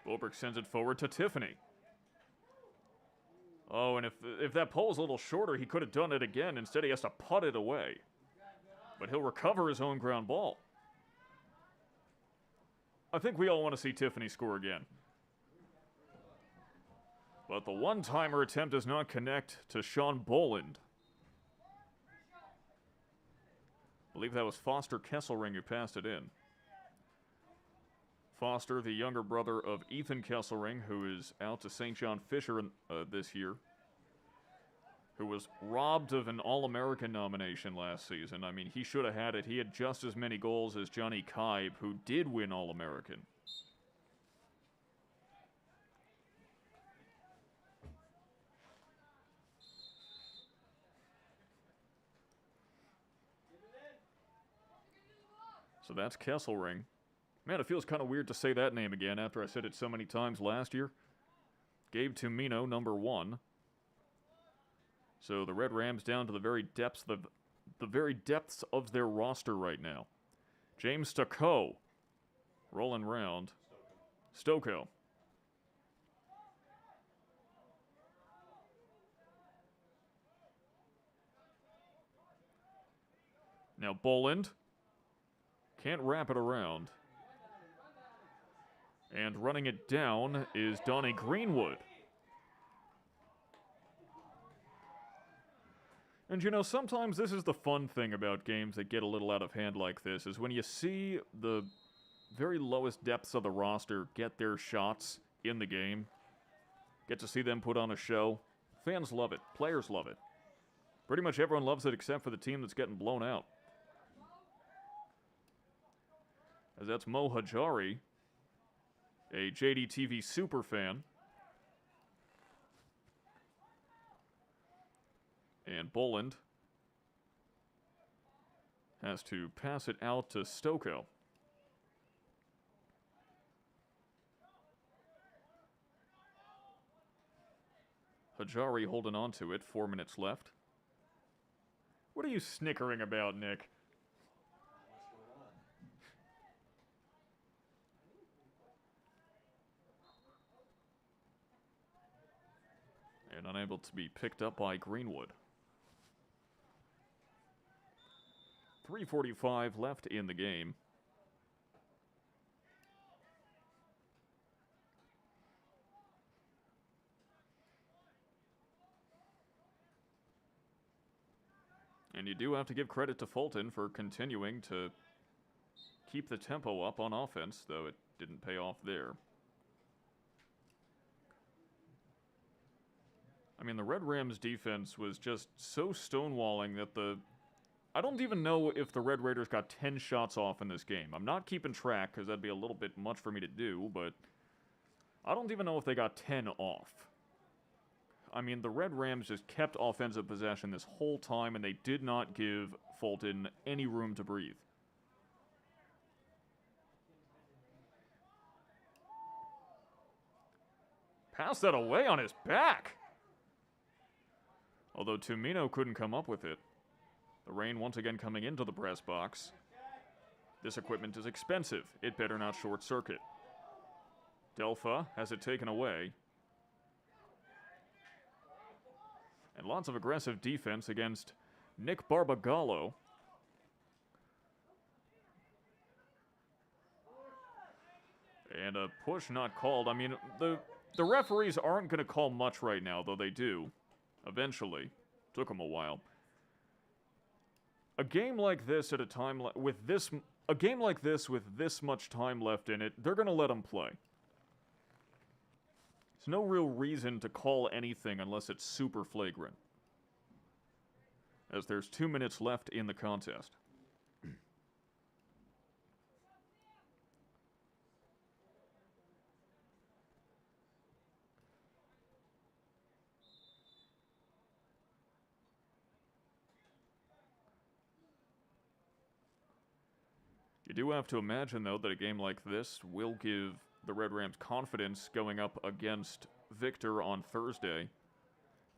Speaker 1: Bobrick sends it forward to Tiffany. Oh, and if that pole's a little shorter, he could have done it again. Instead, he has to putt it away. But he'll recover his own ground ball. I think we all want to see Tiffany score again. But the one-timer attempt does not connect to Sean Boland. I believe that was Foster Kesselring who passed it in. Foster, the younger brother of Ethan Kesselring, who is out to St. John Fisher this year, who was robbed of an All-American nomination last season. I mean, he should have had it. He had just as many goals as Johnny Kibe, who did win All-American. So that's Kesselring. Man, it feels kind of weird to say that name again after I said it so many times last year. Gabe Tumino, number 1. So the Red Rams down to the very depths of their roster right now. James Stocco rolling round. Stocco. Now Boland can't wrap it around. And running it down is Donnie Greenwood. And you know, sometimes this is the fun thing about games that get a little out of hand like this, is when you see the very lowest depths of the roster get their shots in the game, get to see them put on a show. Fans love it. Players love it. Pretty much everyone loves it except for the team that's getting blown out. As that's Mo Hajari a JDTV superfan. And Boland has to pass it out to Stoko. Hajari holding on to it, 4 minutes left. What are you snickering about, Nick? And unable to be picked up by Greenwood. 3:45 left in the game. And you do have to give credit to Fulton for continuing to keep the tempo up on offense, though it didn't pay off there. I mean, the Red Rams defense was just so stonewalling that I don't even know if the Red Raiders got 10 shots off in this game. I'm not keeping track because that'd be a little bit much for me to do, but I don't even know if they got 10 off. I mean, the Red Rams just kept offensive possession this whole time, and they did not give Fulton any room to breathe. Pass that away on his back. Although Tumino couldn't come up with it. The rain once again coming into the press box. This equipment is expensive. It better not short circuit. Delpha has it taken away. And lots of aggressive defense against Nick Barbagallo. And a push not called. I mean, the referees aren't going to call much right now, though they do. Eventually. Took them a while. A game like this at a time with this much time left in it, they're going to let them play. There's no real reason to call anything unless it's super flagrant. As there's 2 minutes left in the contest. You do have to imagine, though, that a game like this will give the Red Rams confidence going up against Victor on Thursday,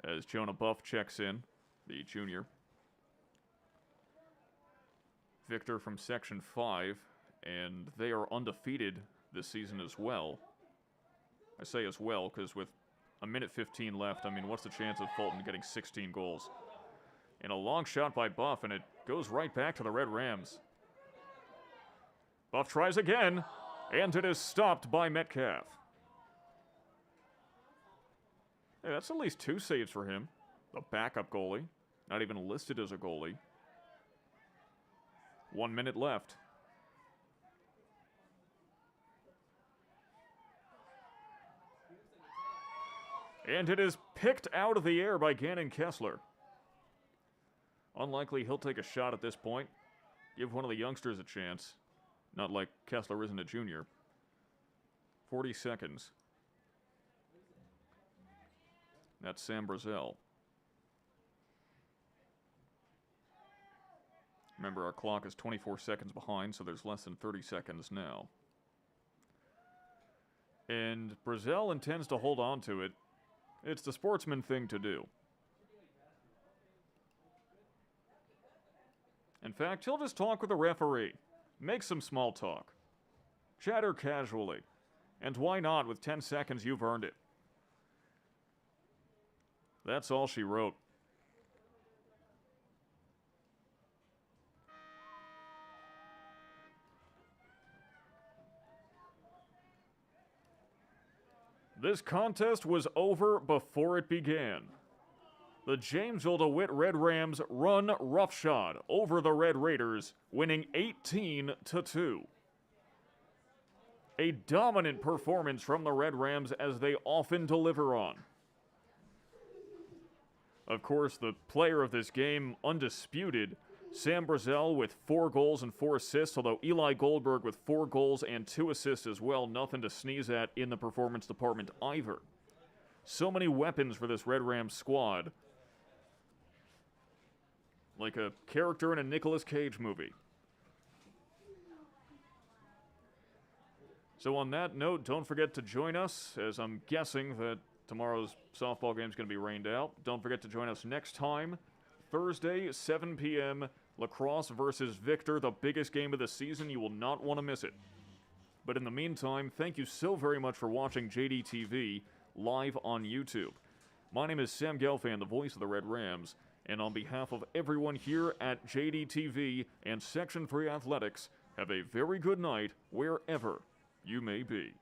Speaker 1: as Jonah Buff checks in, the junior. Victor from Section 5, and they are undefeated this season as well. I say as well because with a minute 15 left, I mean, what's the chance of Fulton getting 16 goals? And a long shot by Buff, and it goes right back to the Red Rams. Buff tries again, and it is stopped by Metcalf. Hey, that's at least 2 saves for him. The backup goalie, not even listed as a goalie. 1 minute left. And it is picked out of the air by Gannon Kessler. Unlikely he'll take a shot at this point. Give one of the youngsters a chance. Not like Kessler isn't a junior. 40 seconds. That's Sam Brazel. Remember, our clock is 24 seconds behind, so there's less than 30 seconds now. And Brazel intends to hold on to it. It's the sportsman thing to do. In fact, he'll just talk with the referee. Make some small talk. Chatter casually. And why not? With 10 seconds, you've earned it. That's all she wrote. This contest was over before it began. The Jamesville-DeWitt Red Rams run roughshod over the Red Raiders, winning 18-2. A dominant performance from the Red Rams, as they often deliver on. Of course, the player of this game, undisputed, Sam Brazel with 4 goals and 4 assists, although Eli Goldberg with 4 goals and 2 assists as well. Nothing to sneeze at in the performance department either. So many weapons for this Red Rams squad. Like a character in a Nicolas Cage movie. So on that note, don't forget to join us, as I'm guessing that tomorrow's softball game is going to be rained out. Don't forget to join us next time, Thursday, 7 p.m., Lacrosse versus Victor, the biggest game of the season. You will not want to miss it. But in the meantime, thank you so very much for watching JDTV live on YouTube. My name is Sam Gelfand, the voice of the Red Rams, and on behalf of everyone here at JDTV and Section 3 Athletics, have a very good night wherever you may be.